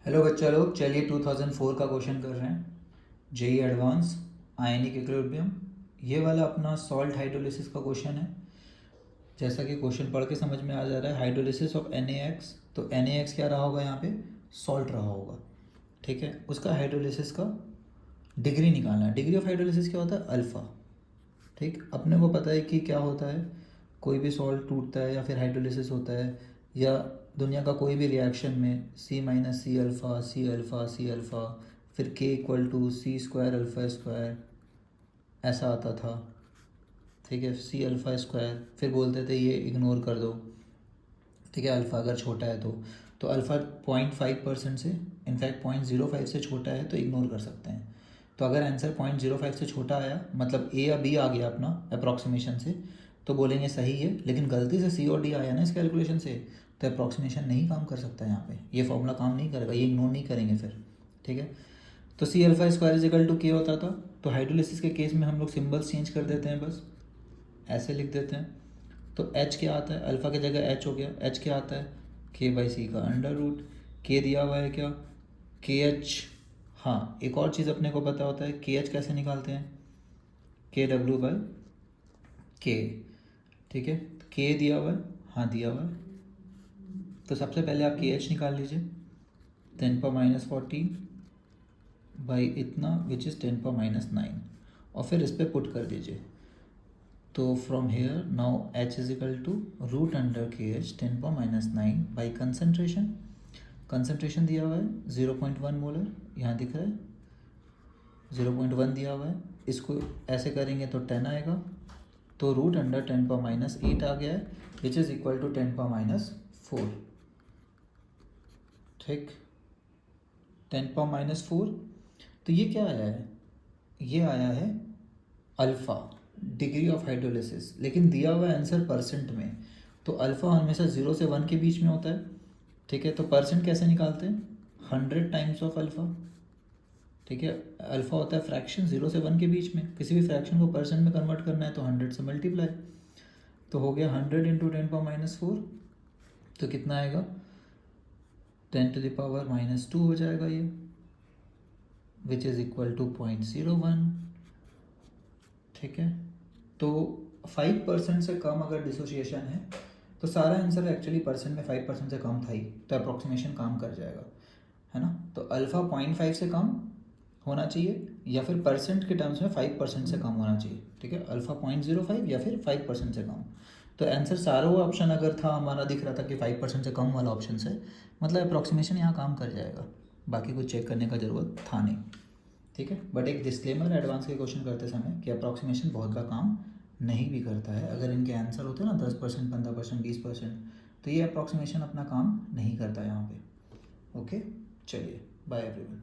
Hello बच्चा लोग, चलिए 2004 का क्वेश्चन कर रहे हैं। जेई एडवांस आयनिक इक्विलिब्रियम, ये वाला अपना सॉल्ट हाइड्रोलिसिस का क्वेश्चन है। जैसा कि क्वेश्चन पढ़ के समझ में आ जा रहा है, हाइड्रोलिसिस ऑफ NaX, तो NaX क्या रहा होगा यहाँ पे, सॉल्ट रहा होगा। ठीक है, उसका हाइड्रोलिसिस का डिग्री निकालना है। डिग्री ऑफ हाइड्रोलिसिस क्या होता है, अल्फ़ा। ठीक, अपने को पता है कि क्या होता है, कोई भी सॉल्ट टूटता है या फिर हाइड्रोलिसिस होता है, या दुनिया का कोई भी रिएक्शन में C minus C alpha, C alpha, C alpha, फिर K equal to C square alpha square, ऐसा आता था। ठीक है, सी अल्फ़ा स्क्वायर, फिर बोलते थे ये इग्नोर कर दो। ठीक है, अल्फ़ा अगर छोटा है तो अल्फ़ा 0.5% से, इनफैक्ट 0.05 से छोटा है तो इग्नोर कर सकते हैं। तो अगर आंसर 0.05 से छोटा आया, मतलब ए या बी आ गया अपना अप्रॉक्सीमेशन से, तो बोलेंगे सही है। लेकिन गलती से सी और डी आया ना इस कैलकुलेशन से, तो अप्रॉक्सीमेशन नहीं काम कर सकता यहाँ पे, ये फॉर्मूला काम नहीं करेगा, ये इग्नोर नहीं करेंगे फिर। ठीक है, तो C alpha square is equal to K होता था। तो हाइड्रोलिसिस के केस में हम लोग सिम्बल्स चेंज कर देते हैं, बस ऐसे लिख देते हैं। तो एच क्या आता है, अल्फ़ा की जगह एच हो गया। एच क्या आता है, के बाई सी का अंडर रूट। के दिया हुआ है क्या, के एच। हाँ, एक और चीज़ अपने को पता होता है, के एच कैसे निकालते हैं, के डब्ल्यू बाई के। ठीक है, के दिया हुआ है, हाँ दिया हुआ है। तो सबसे पहले आप के एच निकाल लीजिए, 10⁻⁻14 बाई इतना विच इज़ 10⁻⁹, और फिर इस पर पुट कर दीजिए। तो from here now H is equal to root under K H 10⁻⁹ by concentration. Concentration दिया हुआ है 0.1 मोलर, यहाँ दिख रहा है 0.1 दिया हुआ है। इसको ऐसे करेंगे तो 10 आएगा, तो रूट अंडर 10⁻⁸ आ गया है, विच इज़ इक्वल टू 10⁻⁴। ठीक, 10⁻⁴। तो ये क्या आया है, ये आया है अल्फ़ा, डिग्री ऑफ हाइड्रोलिसिस। लेकिन दिया हुआ आंसर परसेंट में, तो अल्फ़ा हमेशा 0 से 1 के बीच में होता है। ठीक है, तो परसेंट कैसे निकालते हैं, 100 टाइम्स ऑफ अल्फ़ा। ठीक है, अल्फ़ा होता है फ्रैक्शन 0 से 1 के बीच में, किसी भी फ्रैक्शन को परसेंट में कन्वर्ट करना है तो 100 से मल्टीप्लाई। तो हो गया 100 इंटू 10⁻⁴, तो कितना आएगा, 10⁻⁻2 हो जाएगा ये, विच इज़ इक्वल टू 0.01। ठीक है, तो 5% से कम अगर डिसोसिएशन है, तो सारा आंसर एक्चुअली परसेंट में 5% से कम था ही, तो अप्रॉक्सीमेशन काम कर जाएगा, है ना। तो अल्फ़ा 0.5 से कम होना चाहिए, या फिर परसेंट के टर्म्स में 5% से कम होना चाहिए। ठीक है, अल्फ़ा 0.05 या फिर 5% से कम। तो आंसर सारा वो ऑप्शन अगर था, हमारा दिख रहा था कि 5% से कम वाला ऑप्शन से, मतलब अप्रॉक्सीमेशन यहाँ काम कर जाएगा, बाकी कुछ चेक करने का ज़रूरत था नहीं। ठीक है, बट एक डिस्क्लेमर एडवांस के क्वेश्चन करते समय कि अप्रॉक्सीमेशन बहुत का काम नहीं भी करता है। अगर इनके आंसर होते ना 10%, 15%, 20%, तो ये अप्रॉक्सीमेशन अपना काम नहीं करता यहाँ पे। ओके, चलिए, बाय एवरीवन।